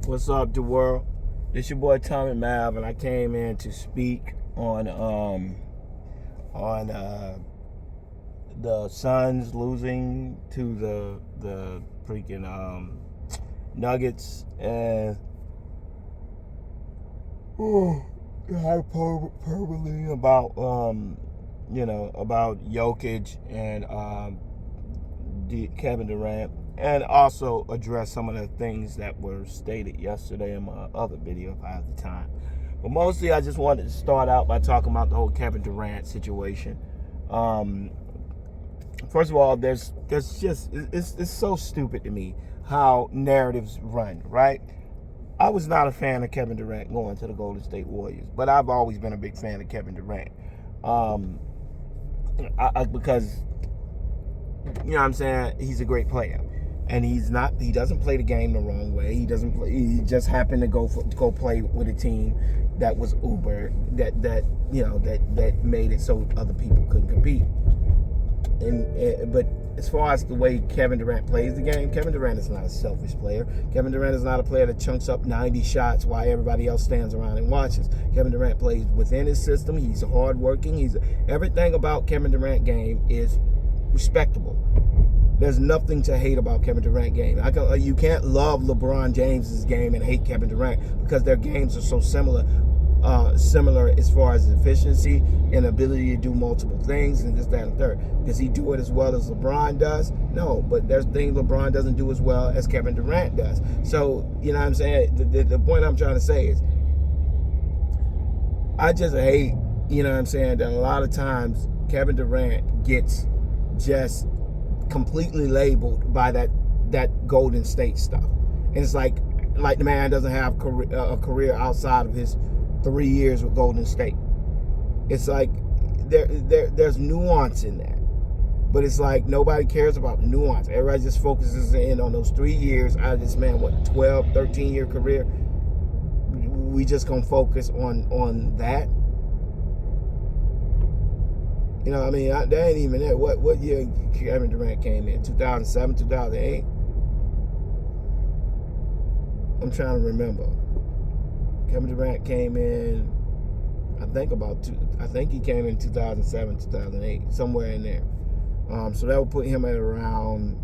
What's up, the world? This your boy Tommy Mav, and I came in to speak on the Suns losing to the freaking Nuggets and hyperbole about about Jokic and Kevin Durant, and also address some of the things that were stated yesterday in my other video if I have the time. But mostly I just wanted to start out by talking about the whole Kevin Durant situation. First of all, there's just it's so stupid to me how narratives run, right? I was not a fan of Kevin Durant going to the Golden State Warriors, but I've always been a big fan of Kevin Durant. Because you know what I'm saying, he's a great player. And he doesn't play the game the wrong way. He just happened to go play with a team that was uber, that made it so other people couldn't compete. But as far as the way Kevin Durant plays the game, Kevin Durant is not a selfish player. Kevin Durant is not a player that chunks up 90 shots while everybody else stands around and watches. Kevin Durant plays within his system. He's hardworking. Everything about Kevin Durant game is respectable. There's nothing to hate about Kevin Durant game. You can't love LeBron James's game and hate Kevin Durant because their games are so similar as far as efficiency and ability to do multiple things and this, that, and third. Does he do it as well as LeBron does? No, but there's things LeBron doesn't do as well as Kevin Durant does. So, you know what I'm saying? The point I'm trying to say is, I just hate, you know what I'm saying, that a lot of times Kevin Durant gets just completely labeled by that Golden State stuff. And it's like the man doesn't have a career outside of his 3 years with Golden State. It's like there's nuance in that. But it's like nobody cares about the nuance. Everybody just focuses in on those 3 years out of this man, 12, 13-year career. We just gonna focus on that. You know, I mean, that ain't even it. What year Kevin Durant came in? 2007, 2008? I'm trying to remember. Kevin Durant came in, I think he came in 2007, 2008, somewhere in there. So that would put him at around,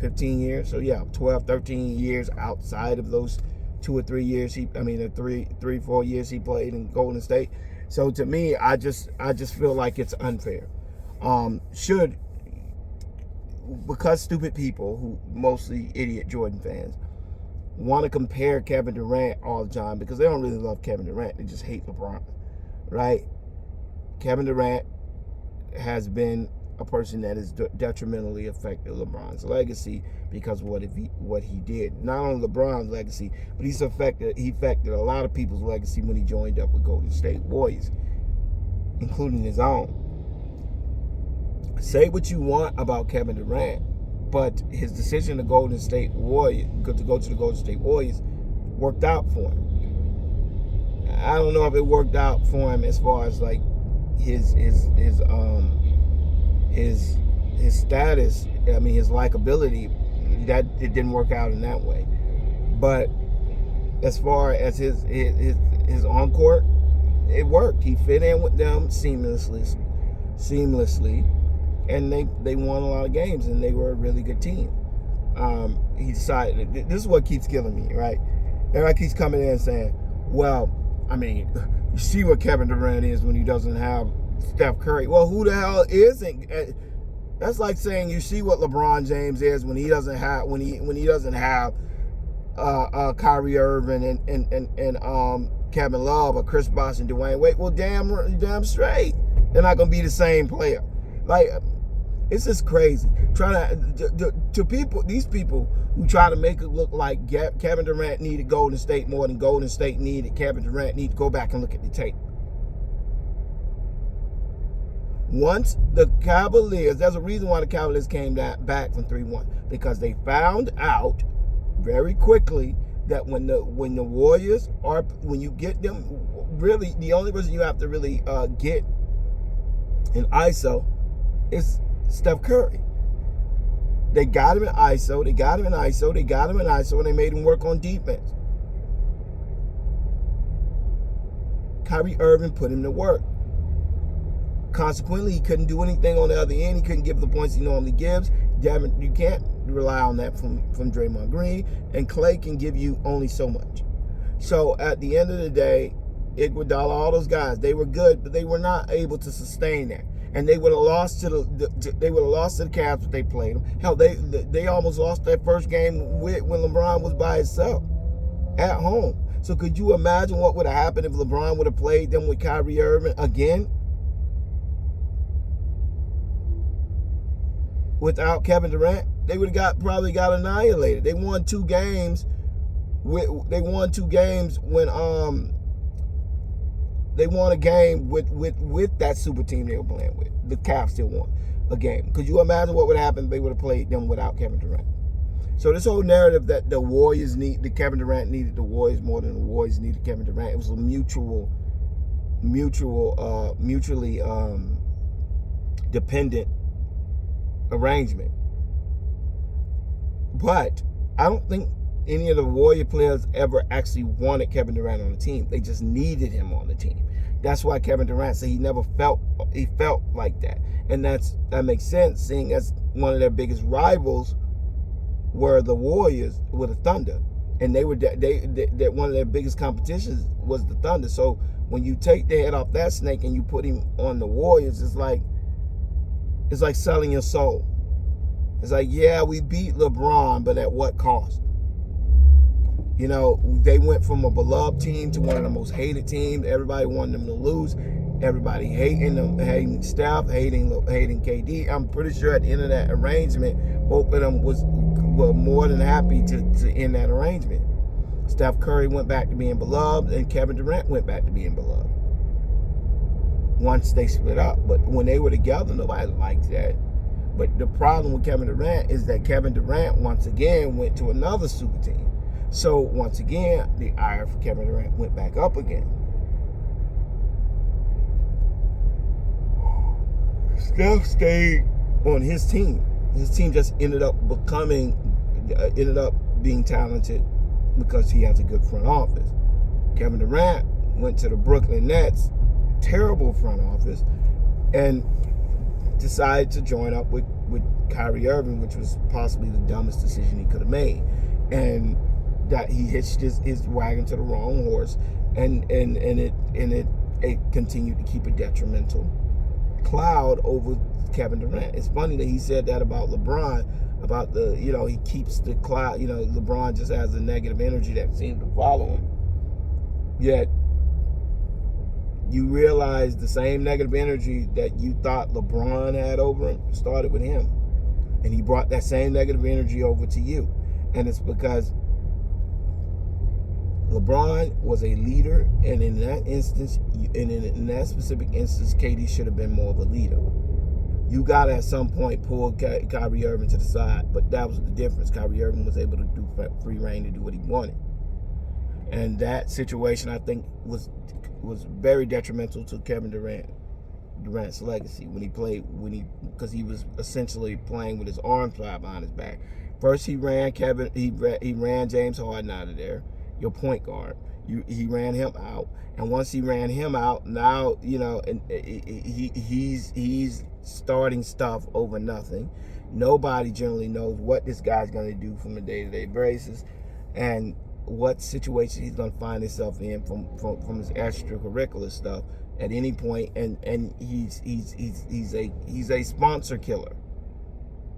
15 years? So yeah, 12, 13 years outside of those 2 or 3 years. Three, 4 years he played in Golden State. So to me, I just feel like it's unfair. Because stupid people, who mostly idiot Jordan fans, want to compare Kevin Durant all the time because they don't really love Kevin Durant. They just hate LeBron, right? Kevin Durant has been a person that has detrimentally affected LeBron's legacy because of what he did. Not only LeBron's legacy, but he affected a lot of people's legacy when he joined up with Golden State Warriors, including his own. Say what you want about Kevin Durant, but his decision to go to the Golden State Warriors worked out for him. I don't know if it worked out for him as far as like his status, his likability, that it didn't work out in that way. But as far as his on court, it worked. He fit in with them seamlessly, and they won a lot of games, and they were a really good team. He decided, this is what keeps killing me, right? Everybody keeps coming in and saying, well, you see what Kevin Durant is when he doesn't have Steph Curry. Well, who the hell isn't? That's like saying you see what LeBron James is when he doesn't have Kyrie Irving and Kevin Love or Chris Bosh and Dwayne Wade. Well, damn straight, they're not gonna be the same player. Like, it's just crazy. These people who try to make it look like Kevin Durant needed Golden State more than Golden State needed Kevin Durant, need to go back and look at the tape. Once the Cavaliers, there's a reason why the Cavaliers came back from 3-1, because they found out very quickly that when the Warriors are, when you get them, really the only person you have to really get in ISO is Steph Curry. They got him in ISO. They got him in ISO. They got him in ISO, and they made him work on defense. Kyrie Irving put him to work. Consequently, he couldn't do anything on the other end. He couldn't give the points he normally gives. You can't rely on that from Draymond Green. And Clay can give you only so much. So at the end of the day, Iguodala, all those guys, they were good, but they were not able to sustain that. And they would have lost to the Cavs if they played them. Hell, they almost lost that first game when LeBron was by himself at home. So could you imagine what would have happened if LeBron would have played them with Kyrie Irving again? Without Kevin Durant, they would have probably got annihilated. They won 2 games. They won 2 games when they won a game with that super team they were playing with. The Cavs still won a game. Could you imagine what would happen if they would have played them without Kevin Durant? So this whole narrative that the Kevin Durant needed the Warriors more than the Warriors needed Kevin Durant, it was a mutually dependent arrangement. But I don't think any of the Warrior players ever actually wanted Kevin Durant on the team. They just needed him on the team. That's why Kevin Durant said he felt like that. And that makes sense, seeing as one of their biggest rivals were the Warriors, were the Thunder. And they one of their biggest competitions was the Thunder. So when you take the head off that snake and you put him on the Warriors, it's like selling your soul. It's like, yeah, we beat LeBron, but at what cost? You know, they went from a beloved team to one of the most hated teams. Everybody wanted them to lose. Everybody hating them, hating Steph, hating KD. I'm pretty sure at the end of that arrangement, both of them were more than happy to end that arrangement. Steph Curry went back to being beloved, and Kevin Durant went back to being beloved once they split up. But when they were together, nobody liked that. But the problem with Kevin Durant is that Kevin Durant once again went to another super team. So once again, the ire for Kevin Durant went back up again. Steph stayed on his team. His team just ended up being talented because he has a good front office. Kevin Durant went to the Brooklyn Nets, terrible front office, and decided to join up with Kyrie Irving, which was possibly the dumbest decision he could have made. And that he hitched his wagon to the wrong horse, and it continued to keep a detrimental cloud over Kevin Durant. It's funny that he said that about LeBron, about he keeps the cloud, LeBron just has a negative energy that seems to follow him. Yet you realize the same negative energy that you thought LeBron had over him started with him. And he brought that same negative energy over to you. And it's because LeBron was a leader, and in that instance, in that specific instance, KD should have been more of a leader. You got to at some point pull Kyrie Irving to the side, but that was the difference. Kyrie Irving was able to do free reign to do what he wanted, and that situation I think was very detrimental to Kevin Durant's legacy because he was essentially playing with his arms tied behind his back. First, he ran James Harden out of there, your point guard. He ran him out, and once he ran him out, now and he's starting stuff over nothing. Nobody generally knows what this guy's going to do from a day-to-day basis, and what situation he's going to find himself in from his extracurricular stuff at any point. And he's a sponsor killer.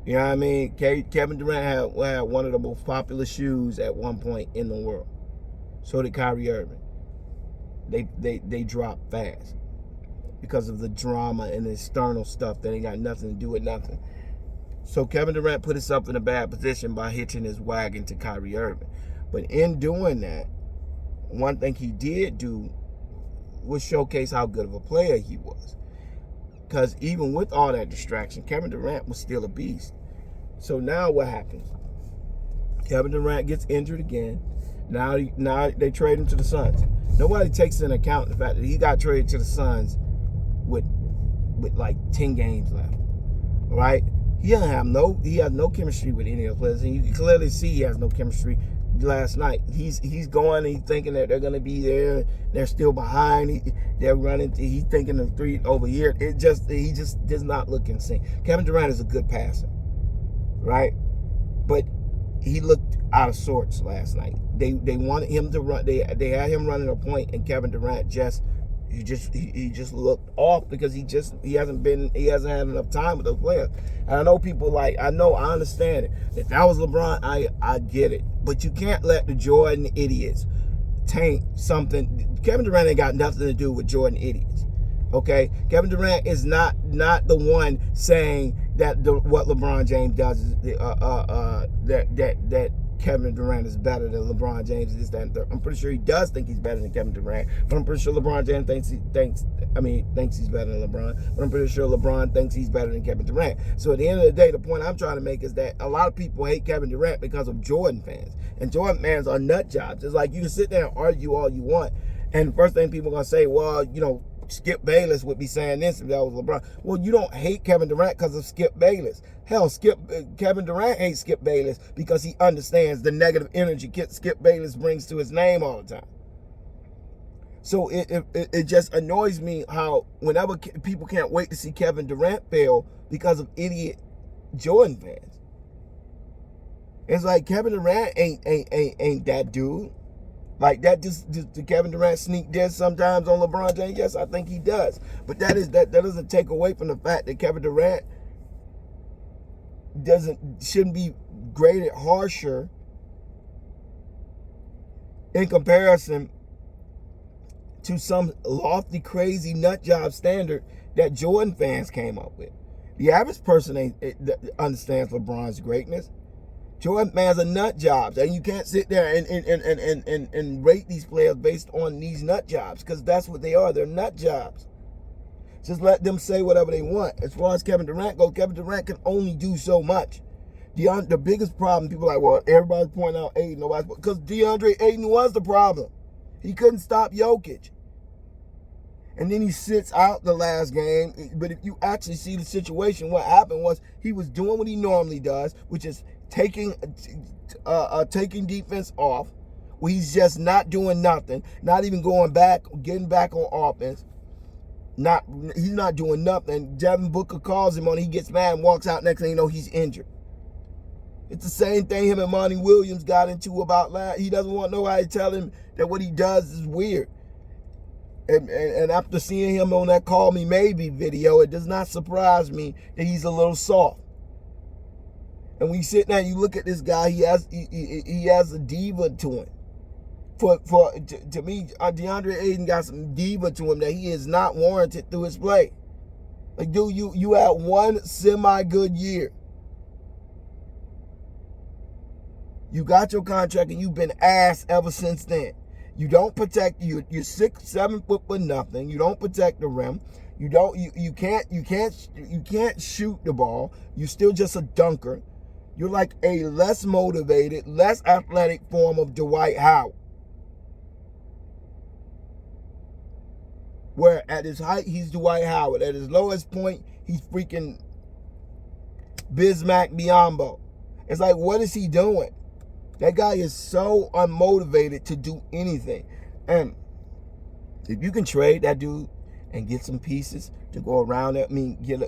You know what I mean? Kevin Durant had one of the most popular shoes at one point in the world. So did Kyrie Irving. They dropped fast because of the drama and the external stuff that ain't got nothing to do with nothing. So Kevin Durant put himself in a bad position by hitching his wagon to Kyrie Irving. But in doing that, one thing he did do was showcase how good of a player he was. Because even with all that distraction, Kevin Durant was still a beast. So now what happens? Kevin Durant gets injured again. Now they trade him to the Suns. Nobody takes into account the fact that he got traded to the Suns with like 10 games left. Right? He has no chemistry with any of the players, and you can clearly see he has no chemistry. Last night, he's going, he's thinking that they're going to be there. They're still behind. They're running. He's thinking of three over here. He just does not look in sync. Kevin Durant is a good passer, right? But he looked out of sorts last night. They wanted him to run. They had him running a point, and Kevin Durant just looked off because he hasn't had enough time with those players. And I know people I understand it. If that was LeBron, I get it. But you can't let the Jordan idiots taint something. Kevin Durant ain't got nothing to do with Jordan idiots. Okay? Kevin Durant is not the one saying that what LeBron James does is that Kevin Durant is better than LeBron James. This, that, and third. I'm pretty sure he does think he's better than Kevin Durant, but I'm pretty sure LeBron James thinks he's better than LeBron, but I'm pretty sure LeBron thinks he's better than Kevin Durant. So at the end of the day, the point I'm trying to make is that a lot of people hate Kevin Durant because of Jordan fans, and Jordan fans are nut jobs. It's like you can sit there and argue all you want, and the first thing people are gonna say, well, Skip Bayless would be saying this if that was LeBron. Well, you don't hate Kevin Durant because of Skip Bayless. Hell, Kevin Durant hates Skip Bayless because he understands the negative energy Skip Bayless brings to his name all the time. So it just annoys me how whenever people can't wait to see Kevin Durant fail because of idiot Jordan fans. It's like Kevin Durant ain't that dude. Like that, just Kevin Durant sneak diss sometimes on LeBron James. Yes, I think he does, but that doesn't take away from the fact that Kevin Durant shouldn't be graded harsher in comparison to some lofty, crazy nut job standard that Jordan fans came up with. The average person understands LeBron's greatness. Jordan fans are nut jobs, and you can't sit there and rate these players based on these nut jobs, because that's what they are. They're nut jobs. Just let them say whatever they want. As far as Kevin Durant goes, Kevin Durant can only do so much. The biggest problem, people are like, well, everybody's pointing out Aiden, because DeAndre Aiden was the problem. He couldn't stop Jokic. And then he sits out the last game. But if you actually see the situation, what happened was he was doing what he normally does, which is taking defense off, where he's just not doing nothing, not even going back, getting back on offense. He's not doing nothing. Devin Booker calls him on, he gets mad and walks out. Next thing you know, he's injured. It's the same thing him and Monty Williams got into about last. He doesn't want nobody to tell him that what he does is weird. And after seeing him on that Call Me Maybe video, it does not surprise me that he's a little soft. And when you sit there and you look at this guy, he has a diva to him. To me, DeAndre Ayton got some diva to him that he is not warranted through his play. Like, dude, you had one semi-good year. You got your contract and you've been ass ever since then. You don't protect you're 6-7 foot for nothing. You don't protect the rim. You can't shoot the ball. You're still just a dunker. You're like a less motivated, less athletic form of Dwight Howard. Where at his height, he's Dwight Howard. At his lowest point, he's freaking Bismack Biyombo. It's like, what is he doing? That guy is so unmotivated to do anything. And if you can trade that dude and get some pieces to go around it, get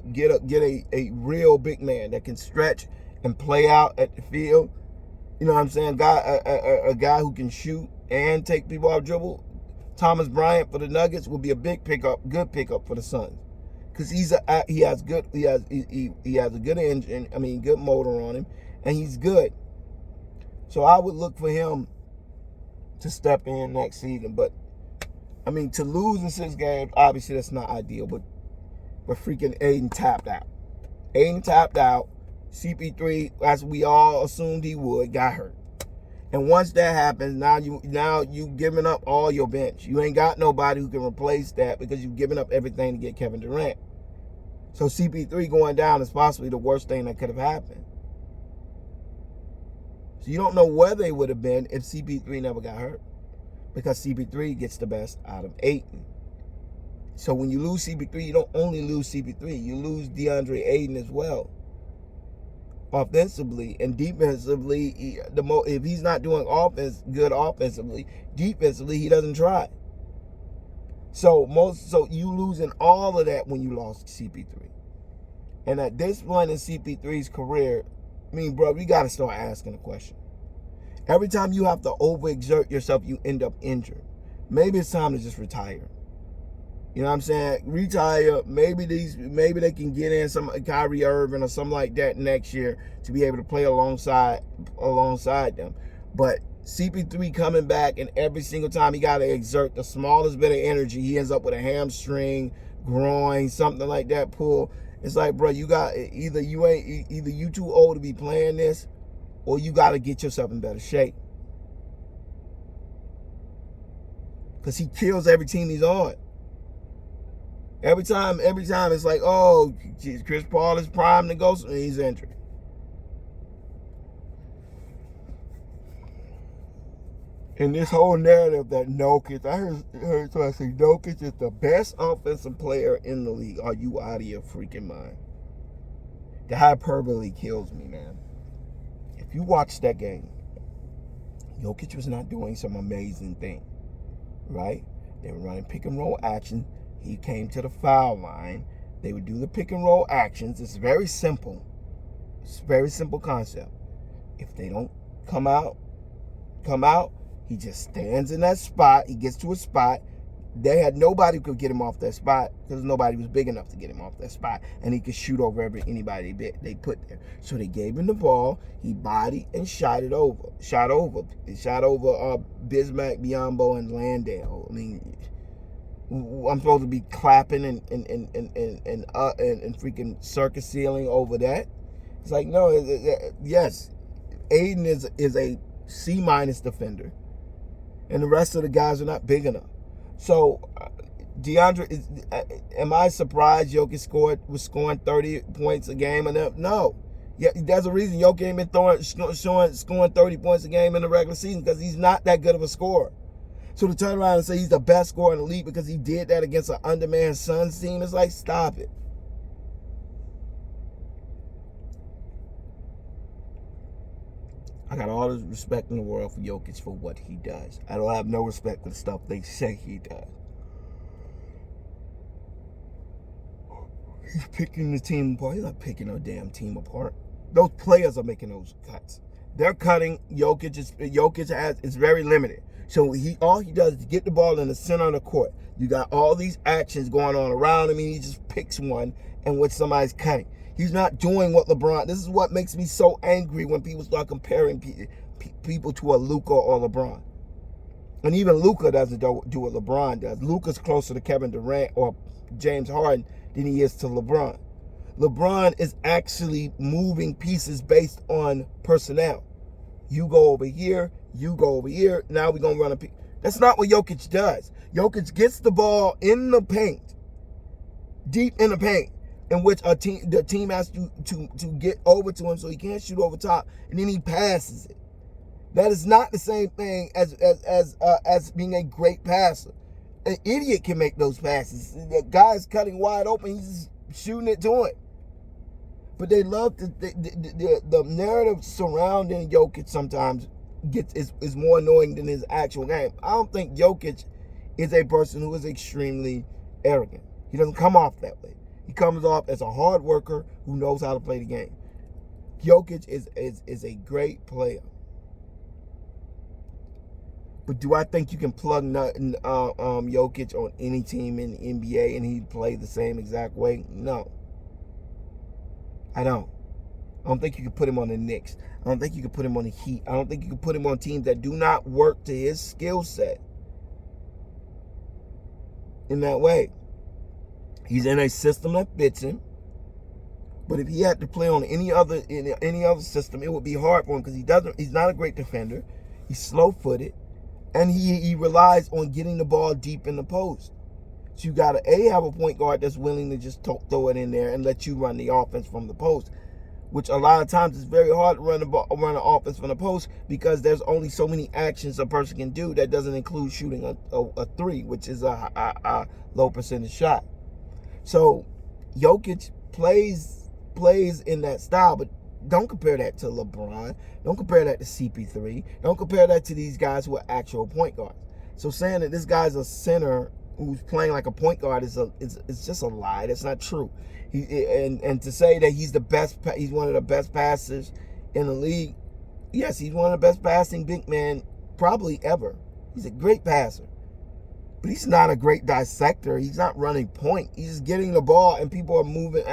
a real big man that can stretch and play out at the field. You know what I'm saying? A guy who can shoot and take people off dribble. Thomas Bryant for the Nuggets would be a good pickup for the Suns, because he has a good engine. Good motor on him, and he's good. So I would look for him to step in next season. But to lose in 6 games, obviously that's not ideal. But freaking Aiden tapped out. CP3, as we all assumed he would, got hurt. And once that happens, now you giving up all your bench. You ain't got nobody who can replace that because you've given up everything to get Kevin Durant. So CP3 going down is possibly the worst thing that could have happened. So you don't know where they would have been if CP3 never got hurt, because CP3 gets the best out of Ayton. So when you lose CP3, you don't only lose CP3, you lose DeAndre Ayton as well. offensively and defensively. If he's not doing good offensively, defensively he doesn't try. So you losing all of that when you lost CP3. And at this point in CP3's career, I mean, bro, we got to start asking a question. Every time you have to overexert yourself, you end up injured. Maybe it's time to just retire. You know what I'm saying? Retire. Maybe they can get in some Kyrie Irving or something like that next year to be able to play alongside them. But CP3 coming back, and every single time he got to exert the smallest bit of energy, he ends up with a hamstring, groin, something like that pull. It's like, bro, you got either you too old to be playing this, or you got to get yourself in better shape. Because he kills every team he's on. Every time it's like, oh, geez, Chris Paul is primed to go, and he's injured. And this whole narrative that Jokic, I heard someone say Jokic is the best offensive player in the league. Are you out of your freaking mind? The hyperbole kills me, man. If you watch that game, Jokic was not doing some amazing thing, right? They were running pick and roll action. He came to the foul line. They would do the pick and roll actions. It's very simple. It's a very simple concept. If they don't come out, he just stands in that spot. He gets to a spot. They had nobody who could get him off that spot because nobody was big enough to get him off that spot, and he could shoot over anybody they put there. So they gave him the ball. He bodied and shot over Bismack, Biyombo, and Landale. I mean, I'm supposed to be clapping and freaking circus ceiling over that. It's like, no, yes, Aiden is a C- defender, and the rest of the guys are not big enough. So am I surprised Jokic was scoring 30 points a game? No. Yeah, there's a reason Jokic ain't been scoring 30 points a game in the regular season, because he's not that good of a scorer. So to turn around and say he's the best scorer in the league because he did that against an undermanned Suns team, it's like, stop it. I got all the respect in the world for Jokic for what he does. I don't have no respect for the stuff they say he does. He's picking the team apart. He's not picking no damn team apart. Those players are making those cuts. They're cutting. Jokic is very limited. So all he does is get the ball in the center of the court. You got all these actions going on around him, and he just picks one and which somebody's cutting. He's not doing what LeBron. This is what makes me so angry when people start comparing people to a Luka or LeBron. And even Luka doesn't do what LeBron does. Luka's closer to Kevin Durant or James Harden than he is to LeBron. LeBron is actually moving pieces based on personnel. You go over here, you go over here. Now we're going to run a pick. That's not what Jokic does. Jokic gets the ball in the paint, deep in the paint, in which the team has to get over to him so he can't shoot over top, and then he passes it. That is not the same thing as being a great passer. An idiot can make those passes. The guy's cutting wide open, he's just shooting it to him. But they love the narrative surrounding Jokic sometimes is more annoying than his actual game. I don't think Jokic is a person who is extremely arrogant. He doesn't come off that way. He comes off as a hard worker who knows how to play the game. Jokic is a great player. But do I think you can plug Jokic on any team in the NBA and he'd play the same exact way? No. I don't think you can put him on the Knicks. I don't think you can put him on the Heat. I don't think you can put him on teams that do not work to his skill set in that way. He's in a system that fits him. But if he had to play on any other system, it would be hard for him because he's not a great defender. He's slow-footed. And he relies on getting the ball deep in the post. So you got to have a point guard that's willing to just throw it in there and let you run the offense from the post, which a lot of times is very hard to run an offense from the post because there's only so many actions a person can do that doesn't include shooting a three, which is a low percentage shot. So Jokic plays in that style, but Don't compare that to LeBron. Don't compare that to CP3. Don't compare that to these guys who are actual point guards. So saying that this guy's a center who's playing like a point guard is just a lie. That's not true. And to say that he's one of the best passers in the league. Yes, he's one of the best passing big men probably ever. He's a great passer. But he's not a great dissector. He's not running point. He's just getting the ball and people are moving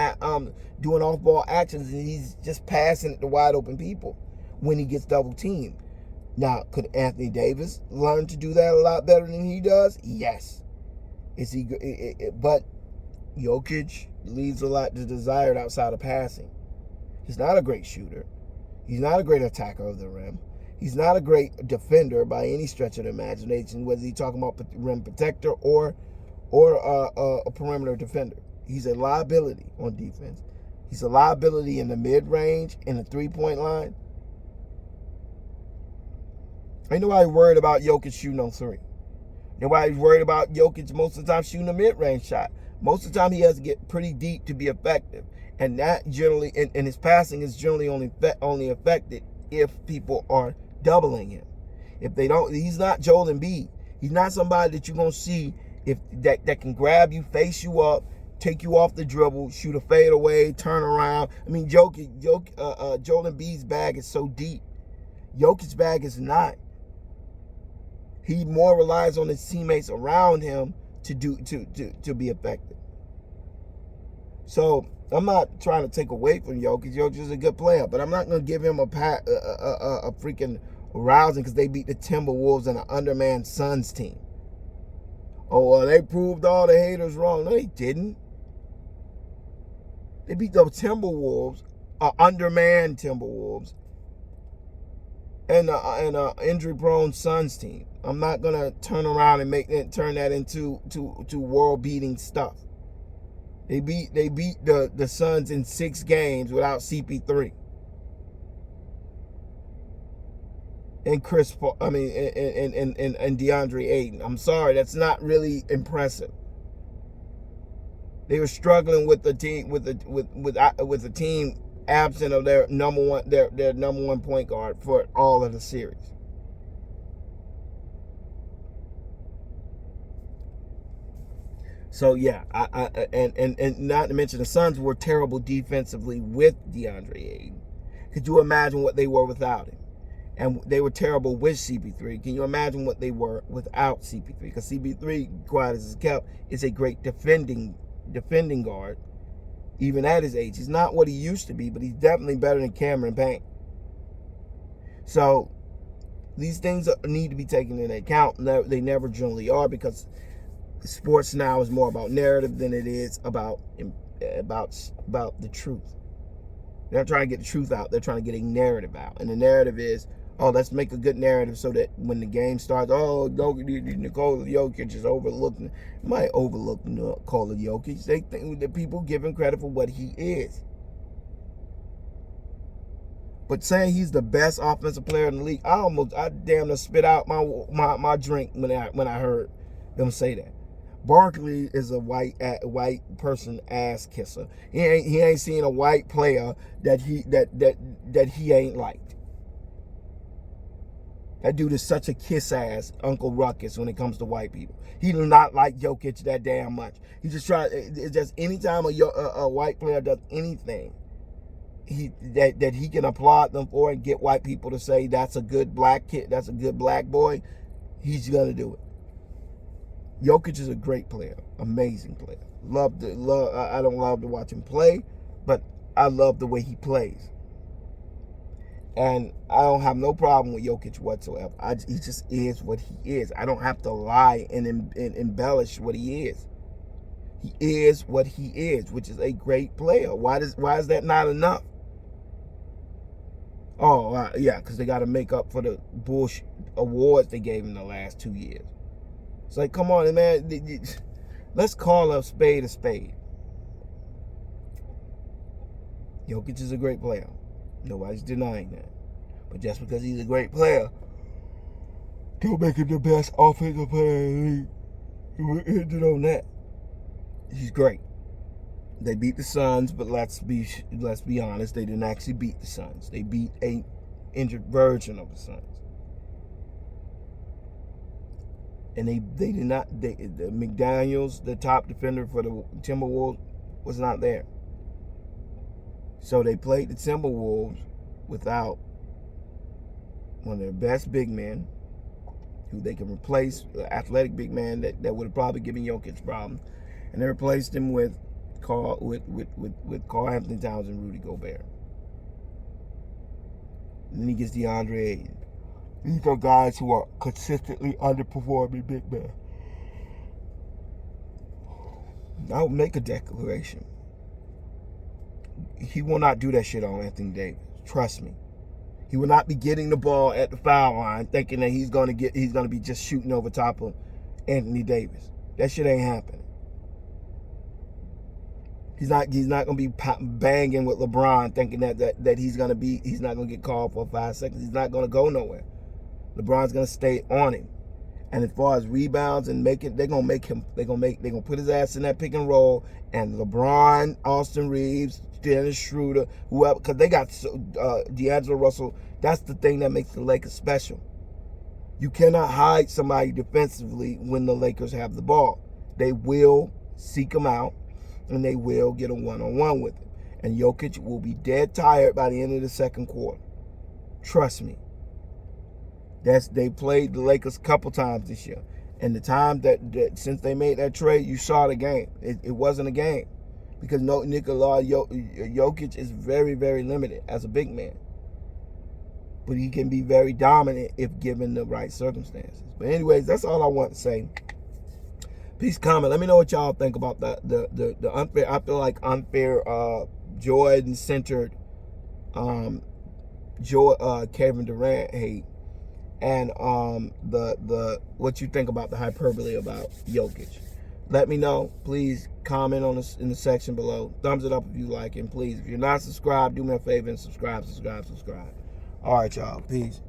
doing off-ball actions, and he's just passing it to wide open people when he gets double teamed. Now, could Anthony Davis learn to do that a lot better than he does? Yes. But Jokic leaves a lot to desired outside of passing. He's not a great shooter. He's not a great attacker of the rim. He's not a great defender by any stretch of the imagination, whether he's talking about rim protector or a perimeter defender. He's a liability on defense. He's a liability in the mid-range, in the three-point line. Ain't nobody worried about Jokic shooting on three. Nobody's worried about Jokic most of the time shooting a mid-range shot. Most of the time he has to get pretty deep to be effective. And that generally, and his passing is generally only affected if people are doubling him. If they don't, he's not Joel Embiid. He's not somebody that you're going to see that can grab you, face you up, take you off the dribble, shoot a fade away, turn around. I mean, Joel Embiid's bag is so deep. Jokic's bag is not. He more relies on his teammates around him to be effective. So I'm not trying to take away from Jokic. Jokic is a good player, but I'm not going to give him a freaking rousing because they beat the Timberwolves and an undermanned Suns team. Oh, well, they proved all the haters wrong. No, they didn't. They beat the Timberwolves, undermanned Timberwolves, and an injury-prone Suns team. I'm not gonna turn around and turn that into world-beating stuff. They beat the Suns in 6 games without CP3 and Chris Paul. I mean, and DeAndre Ayton. I'm sorry, that's not really impressive. They were struggling with the team with the team absent of their number one point guard for all of the series. So yeah, and not to mention the Suns were terrible defensively with DeAndre Ayton. Could you imagine what they were without him? And they were terrible with CP3. Can you imagine what they were without CP3? Because CP3, quiet as it's kept, is a great defending guard, even at his age. He's not what he used to be, but he's definitely better than Cameron Payne. So these things need to be taken into account. They never generally are, because sports now is more about narrative than it is about the truth. They're not trying to get the truth out. They're trying to get a narrative out. And the narrative is, oh, let's make a good narrative so that when the game starts, oh, Nikola Jokic is overlooked. Might overlook Nikola Jokic. They think that people give him credit for what he is. But saying he's the best offensive player in the league, I damn near spit out my drink when I heard them say that. Barkley is a white person ass kisser. He ain't seen a white player that he ain't liked. That dude is such a kiss ass Uncle Ruckus when it comes to white people. He do not like Jokic that damn much. He just it's just anytime a white player does anything that he can applaud them for and get white people to say that's a good black kid, that's a good black boy, he's gonna do it. Jokic is a great player, amazing player. I don't love to watch him play, but I love the way he plays. And I don't have no problem with Jokic whatsoever. He just is what he is. I don't have to lie and embellish what he is. He is what he is, which is a great player. Why is that not enough? Oh, yeah, because they got to make up for the bullshit awards they gave him the last 2 years. It's like, come on, man. Let's call a spade a spade. Jokic is a great player. Nobody's denying that. But just because he's a great player, don't make him the best offensive player in the league. We're ended on that. He's great. They beat the Suns, but let's be honest, they didn't actually beat the Suns. They beat a injured version of the Suns. And they did not. The McDaniels, the top defender for the Timberwolves, was not there. So they played the Timberwolves without one of their best big men, who they can replace, the athletic big man that would have probably given Jokic problems, and they replaced him with Carl Anthony Towns and Rudy Gobert. And then he gets DeAndre Jordan. These are guys who are consistently underperforming big men. I will make a declaration. He will not do that shit on Anthony Davis. Trust me. He will not be getting the ball at the foul line thinking that he's gonna be just shooting over top of Anthony Davis. That shit ain't happening. He's not gonna be banging with LeBron thinking that he's not gonna get called for 5 seconds. He's not gonna go nowhere. LeBron's gonna stay on him. And as far as rebounds and they're gonna put his ass in that pick and roll, and LeBron, Austin Reeves, Dennis Schroeder, whoever, because they got D'Angelo Russell. That's the thing that makes the Lakers special. You cannot hide somebody defensively when the Lakers have the ball. They will seek him out, and they will get a one-on-one with him. And Jokic will be dead tired by the end of the second quarter. Trust me. They played the Lakers a couple times this year. And the time that since they made that trade, you saw the game. It wasn't a game. Because Nikola Jokic is very, very limited as a big man. But he can be very dominant if given the right circumstances. But anyways, that's all I want to say. Please comment. Let me know what y'all think about the unfair. I feel like unfair Jordan-centered Kevin Durant hate. And the what you think about the hyperbole about Jokic. Let me know. Please comment on this in the section below. Thumbs it up if you like, and please, if you're not subscribed, do me a favor and subscribe. All right, y'all. Peace.